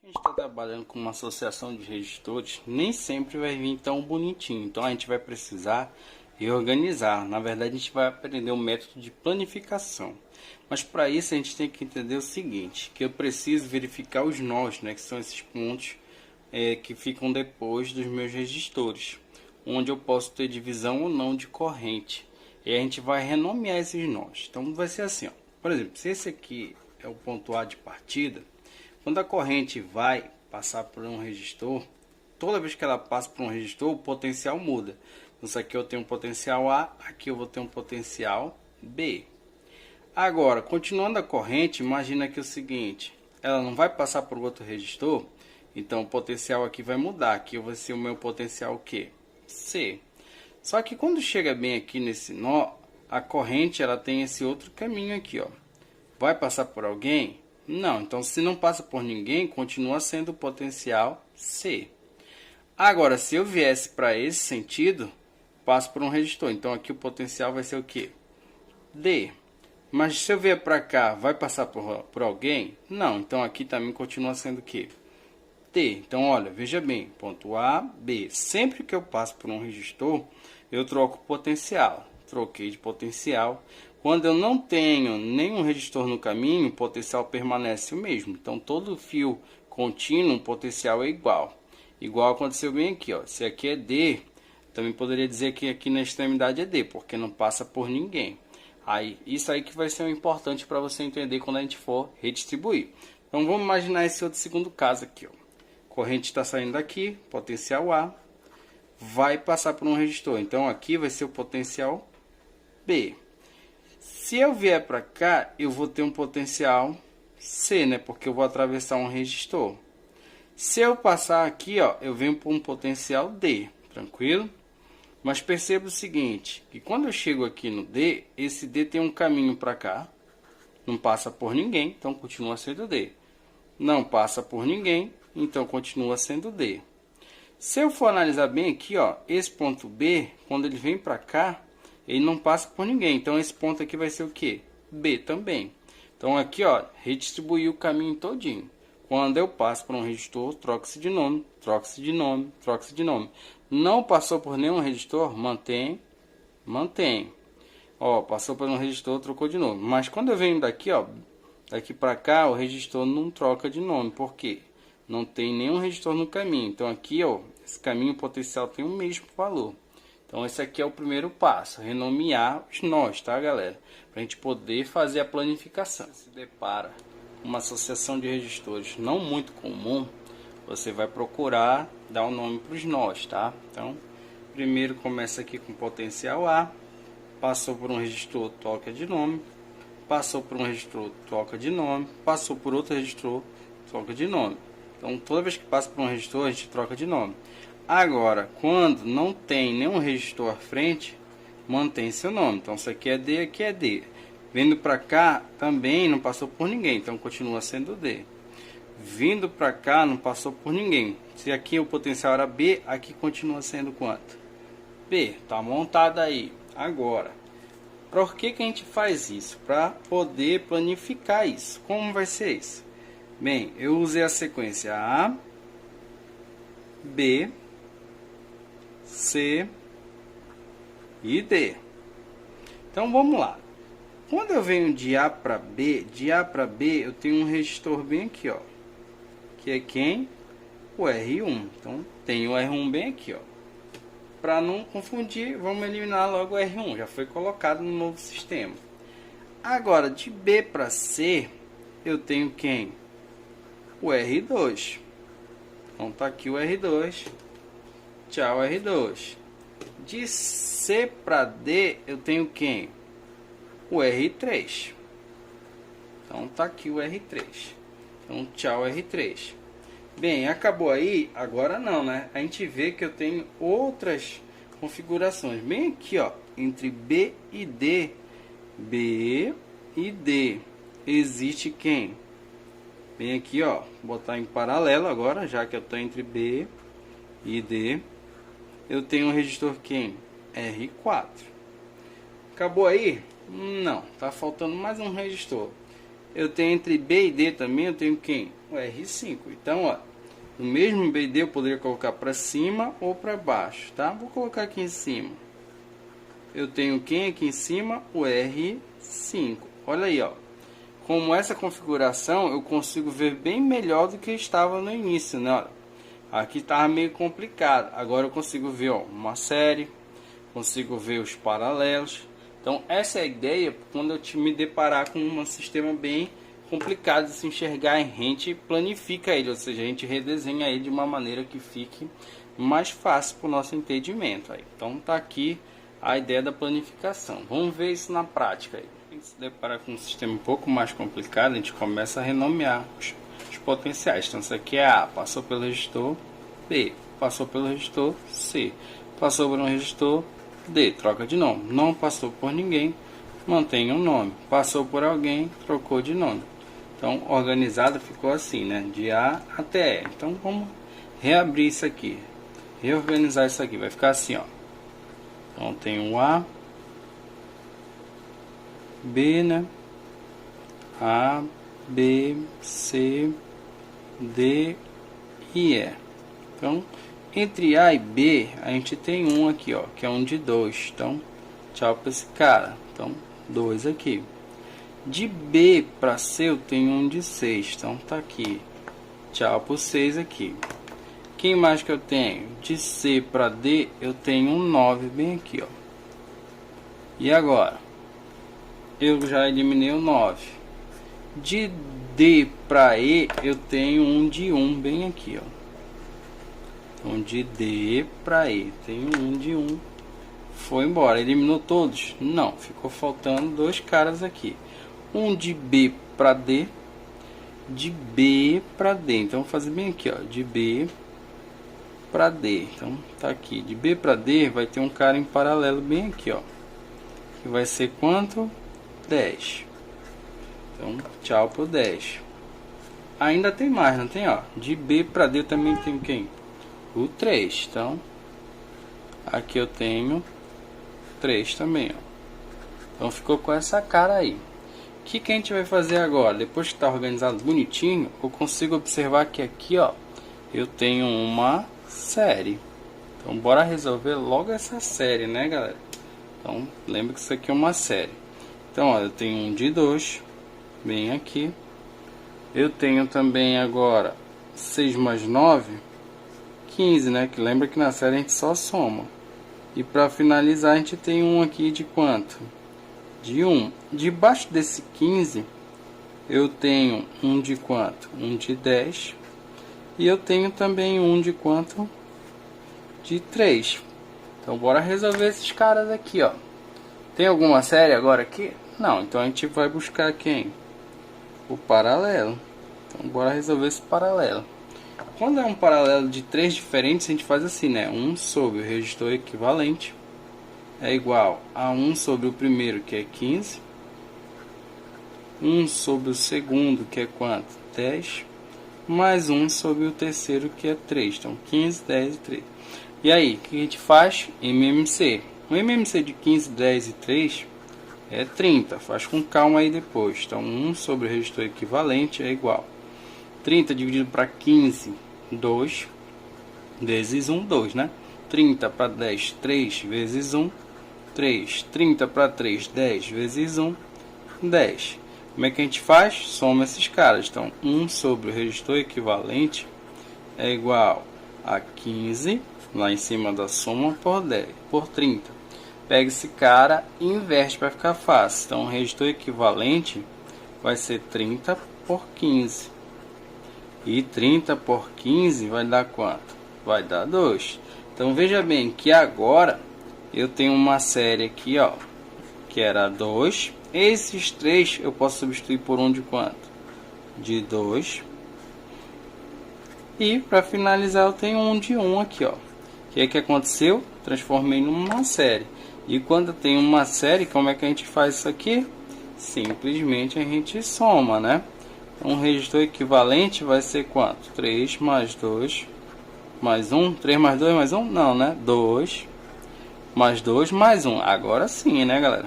A gente está trabalhando com uma associação de registores, nem sempre vai vir tão bonitinho. Então a gente vai precisar reorganizar. Na verdade, a gente vai aprender o método de planificação. Mas para isso a gente tem que entender o seguinte, que eu preciso verificar os nós, né, que são esses pontos que ficam depois dos meus registores, onde eu posso ter divisão ou não de corrente. E a gente vai renomear esses nós. Então vai ser assim, ó. Por exemplo, se esse aqui é o ponto A de partida, quando a corrente vai passar por um resistor, toda vez que ela passa por um resistor, o potencial muda. Então, isso aqui eu tenho um potencial A, aqui eu vou ter um potencial B. Agora, continuando a corrente, imagina que é o seguinte, ela não vai passar por outro resistor, então o potencial aqui vai mudar. Aqui vai ser o meu potencial o quê? C. Só que quando chega bem aqui nesse nó, a corrente ela tem esse outro caminho aqui, ó. Vai passar por alguém? Não, então se não passa por ninguém, continua sendo o potencial C. Agora, se eu viesse para esse sentido, passo por um resistor. Então aqui o potencial vai ser o quê? D. Mas se eu vier para cá, vai passar por alguém? Não, então aqui também continua sendo o quê? T. Então, olha, veja bem, ponto A, B. Sempre que eu passo por um resistor, eu troco potencial. Troquei de potencial. Quando eu não tenho nenhum resistor no caminho, o potencial permanece o mesmo. Então, todo fio contínuo, o potencial é igual. Igual aconteceu bem aqui, ó. Se aqui é D, também poderia dizer que aqui na extremidade é D, porque não passa por ninguém. Isso aí que vai ser importante para você entender quando a gente for redistribuir. Então, vamos imaginar esse outro segundo caso aqui, ó. Corrente está saindo daqui, potencial A, vai passar por um resistor. Então, aqui vai ser o potencial B. Se eu vier para cá, eu vou ter um potencial C, né? Porque eu vou atravessar um resistor. Se eu passar aqui, ó, eu venho para um potencial D, tranquilo? Mas perceba o seguinte, que quando eu chego aqui no D, esse D tem um caminho para cá, não passa por ninguém, então continua sendo D. Não passa por ninguém, então continua sendo D. Se eu for analisar bem aqui, ó, esse ponto B, quando ele vem para cá, ele não passa por ninguém. Então esse ponto aqui vai ser o quê? B também. Então aqui, ó, redistribuir o caminho todinho. Quando eu passo por um resistor, troca-se de nome, troca-se de nome, troca-se de nome. Não passou por nenhum resistor, mantém, mantém. Ó, passou por um resistor, trocou de nome. Mas quando eu venho daqui, ó, daqui para cá, o resistor não troca de nome. Por quê? Não tem nenhum resistor no caminho. Então aqui, ó, esse caminho potencial tem o mesmo valor. Então esse aqui é o primeiro passo, renomear os nós, tá, galera? Para a gente poder fazer a planificação. Se depara com uma associação de resistores não muito comum, você vai procurar dar um nome para os nós, tá? Então, primeiro começa aqui com potencial A, passou por um resistor, troca de nome, passou por um resistor, troca de nome, passou por outro resistor, troca de nome. Então, toda vez que passa por um resistor, a gente troca de nome. Agora, quando não tem nenhum resistor à frente, mantém seu nome. Então, isso aqui é D, aqui é D. Vindo para cá, também não passou por ninguém, então continua sendo D. Vindo para cá, não passou por ninguém. Se aqui o potencial era B, aqui continua sendo quanto? B. Tá montado aí. Agora, por que a gente faz isso? Para poder planificar isso. Como vai ser isso? Bem, eu usei a sequência A, B, C e D. Então vamos lá. Quando eu venho de A para B, eu tenho um resistor bem aqui, ó. Que é quem? O R1. Então tem o R1 bem aqui, ó. Para não confundir, vamos eliminar logo o R1. Já foi colocado no novo sistema. Agora, de B para C, eu tenho quem? O R2. Então tá aqui o R2. Tchau, R2. De C para D, eu tenho quem? O R3. Então tá aqui o R3. Então tchau, R3. Bem, acabou aí? Agora não, né? A gente vê que eu tenho outras configurações. Bem aqui, ó, entre B e D. B e D. Existe quem? Bem aqui, ó, vou botar em paralelo agora, já que eu estou entre B e D. Eu tenho um resistor quem? R4. Acabou aí? Não, tá faltando mais um resistor. eu tenho entre B e D também, eu tenho quem? O R5. Então, ó, no mesmo B e D eu poderia colocar para cima ou para baixo, tá? Vou colocar aqui em cima. Eu tenho quem aqui em cima? O R5. Olha aí, ó. Como essa configuração eu consigo ver bem melhor do que estava no início, né? Olha, aqui estava meio complicado. Agora eu consigo ver, ó, uma série, consigo ver os paralelos. Então essa é a ideia quando eu me deparar com um sistema bem complicado de se enxergar, a gente planifica ele, ou seja, a gente redesenha ele de uma maneira que fique mais fácil para o nosso entendimento. Aí. Então tá aqui a ideia da planificação. Vamos ver isso na prática. Aí. Se deparar com um sistema um pouco mais complicado, a gente começa a renomear os potenciais. Então isso aqui é A, passou pelo resistor B, passou pelo resistor C, passou por um resistor D, troca de nome. Não passou por ninguém, mantém o nome. Passou por alguém, trocou de nome. Então organizado ficou assim, né? De A até E. Então vamos reabrir isso aqui, reorganizar isso aqui. Vai ficar assim, ó. Então tem o A, B, né? A, B, C, D e E. Então, entre A e B, a gente tem um aqui, ó, que é um de 2. Então, tchau para esse cara. Então, 2 aqui. De B para C, eu tenho um de 6. Então, tá aqui. Tchau para 6 aqui. Quem mais que eu tenho? De C para D, eu tenho um 9 bem aqui, ó. E agora? Eu já eliminei o 9. De D para E, eu tenho um de 1 bem aqui, ó. Então, de D para E, tenho um de 1. Foi embora. Eliminou todos? Não. Ficou faltando 2 caras aqui. Um de B para D. De B para D. Então, vou fazer bem aqui, ó. De B para D. Então, tá aqui. De B para D, vai ter um cara em paralelo bem aqui, ó. Que vai ser quanto? 10. Então, tchau pro 10. Ainda tem mais, não tem, ó? De B para D também tem quem? O 3. Então, aqui eu tenho 3 também, ó. Então, ficou com essa cara aí. O que a gente vai fazer agora? Depois que está organizado bonitinho, eu consigo observar que aqui, ó, eu tenho uma série. Então, bora resolver logo essa série, né, galera? Então, lembra que isso aqui é uma série. Então, ó, eu tenho um de 2, bem aqui. Eu tenho também agora 6 mais 9, 15, né? Que lembra que na série a gente só soma. E para finalizar, a gente tem um aqui de quanto? De 1. Debaixo desse 15, eu tenho um de quanto? Um de 10. E eu tenho também um de quanto? De 3. Então, bora resolver esses caras aqui, ó. Tem alguma série agora aqui? Não, então a gente vai buscar quem? O paralelo. Então, bora resolver esse paralelo. Quando é um paralelo de 3 diferentes, a gente faz assim, né? 1 sobre o resistor equivalente é igual a 1 sobre o primeiro, que é 15. 1 sobre o segundo, que é quanto? 10. Mais 1 sobre o terceiro, que é 3. Então, 15, 10 e 3. E aí, o que a gente faz? MMC. O MMC de 15, 10 e 3 é 30. Faz com calma aí depois. Então, 1 sobre o resistor equivalente é igual. 30 dividido para 15, 2. Vezes 1, 2, né? 30 para 10, 3 vezes 1, 3. 30 para 3, 10 vezes 1, 10. Como é que a gente faz? Soma esses caras. Então, 1 sobre o resistor equivalente é igual a 15, lá em cima da soma, por 10, por 30. Pega esse cara e inverte para ficar fácil. Então, o resistor equivalente vai ser 30 por 15. E 30 por 15 vai dar quanto? Vai dar 2. Então, veja bem que agora eu tenho uma série aqui, ó, que era 2. Esses 3 eu posso substituir por um de quanto? De 2. E para finalizar eu tenho um de 1 aqui, ó. O que é que aconteceu? Transformei numa série. E quando tem uma série, como é que a gente faz isso aqui? Simplesmente a gente soma, né? Um resistor equivalente vai ser quanto? 3 mais 2 mais 1. 3 mais 2 mais 1? Não, né? 2 mais 2 mais 1. Agora sim, né, galera?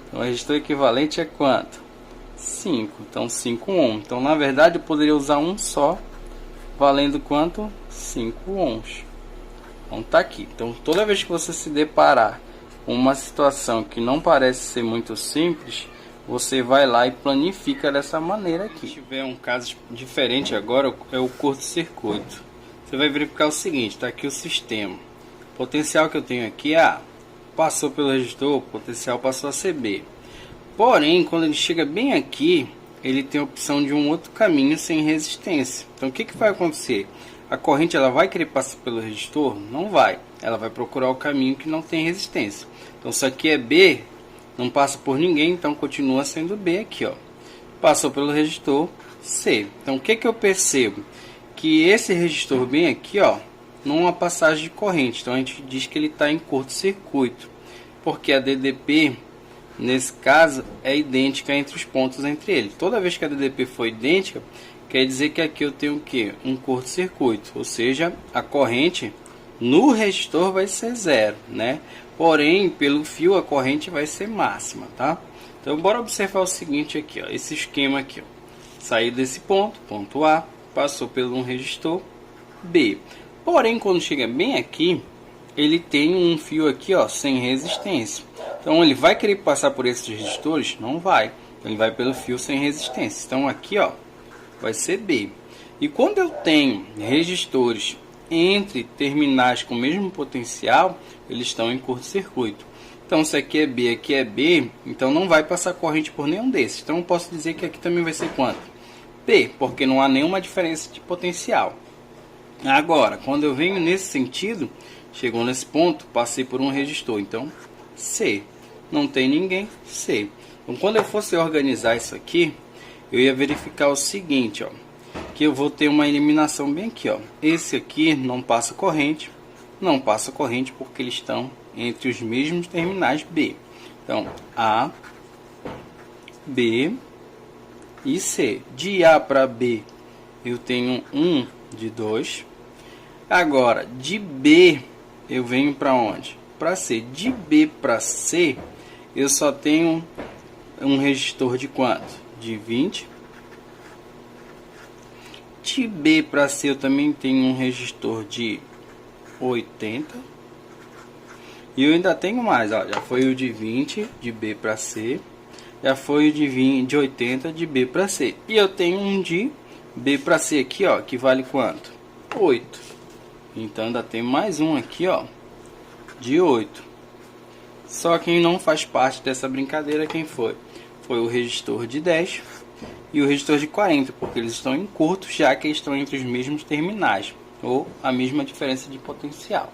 Então, o resistor equivalente é quanto? 5. Então 5 ohm. Então na verdade eu poderia usar um só, valendo quanto? 5 ohms. Então tá aqui. Então toda vez que você se deparar com uma situação que não parece ser muito simples, você vai lá e planifica dessa maneira aqui. Se tiver um caso diferente agora, é o curto-circuito. Você vai verificar o seguinte, tá aqui o sistema. O potencial que eu tenho aqui é A. Passou pelo resistor, o potencial passou a ser B. Porém, quando ele chega bem aqui, ele tem a opção de um outro caminho sem resistência. Então o que vai acontecer? A corrente ela vai querer passar pelo resistor? Não vai. Ela vai procurar o caminho que não tem resistência. Então isso aqui é B, não passa por ninguém, então continua sendo B aqui, ó. Passou pelo resistor, C. Então o que eu percebo? Que esse resistor bem aqui, ó, não há uma passagem de corrente. Então a gente diz que ele está em curto-circuito, porque a DDP nesse caso é idêntica entre os pontos entre eles. Toda vez que a DDP for idêntica, quer dizer que aqui eu tenho o que? Um curto-circuito, ou seja, a corrente no resistor vai ser zero, né? Porém, pelo fio a corrente vai ser máxima, tá? Então, bora observar o seguinte aqui, ó, esse esquema aqui, ó. Saiu desse ponto, ponto A, passou pelo um resistor B. Porém, quando chega bem aqui, ele tem um fio aqui, ó, sem resistência. Então, ele vai querer passar por esses resistores? Não vai. Ele vai pelo fio sem resistência. Então, aqui, ó, vai ser B. E quando eu tenho resistores entre terminais com o mesmo potencial, eles estão em curto-circuito. Então, se aqui é B, então não vai passar corrente por nenhum desses. Então, eu posso dizer que aqui também vai ser quanto? B, porque não há nenhuma diferença de potencial. Agora, quando eu venho nesse sentido, chegou nesse ponto, passei por um resistor, então C. Não tem ninguém, C. Então, quando eu fosse organizar isso aqui, eu ia verificar o seguinte, ó, que eu vou ter uma eliminação bem aqui, ó. Esse aqui não passa corrente, não passa corrente porque eles estão entre os mesmos terminais B. Então, A, B e C. De A para B, eu tenho 1 de 2. Agora, de B, eu venho para onde? Para C. De B para C, eu só tenho um resistor de quanto? De 20. De B para C, eu também tenho um resistor de 80. E eu ainda tenho mais, ó, já foi o de 20 de B para C, já foi o de 80 de B para C. E eu tenho um de B para C aqui, ó, que vale quanto? 8. Então ainda tem mais um aqui, ó, de 8. Só quem não faz parte dessa brincadeira, quem foi? Foi o resistor de 10 e o resistor de 40, porque eles estão em curto, já que eles estão entre os mesmos terminais, ou a mesma diferença de potencial.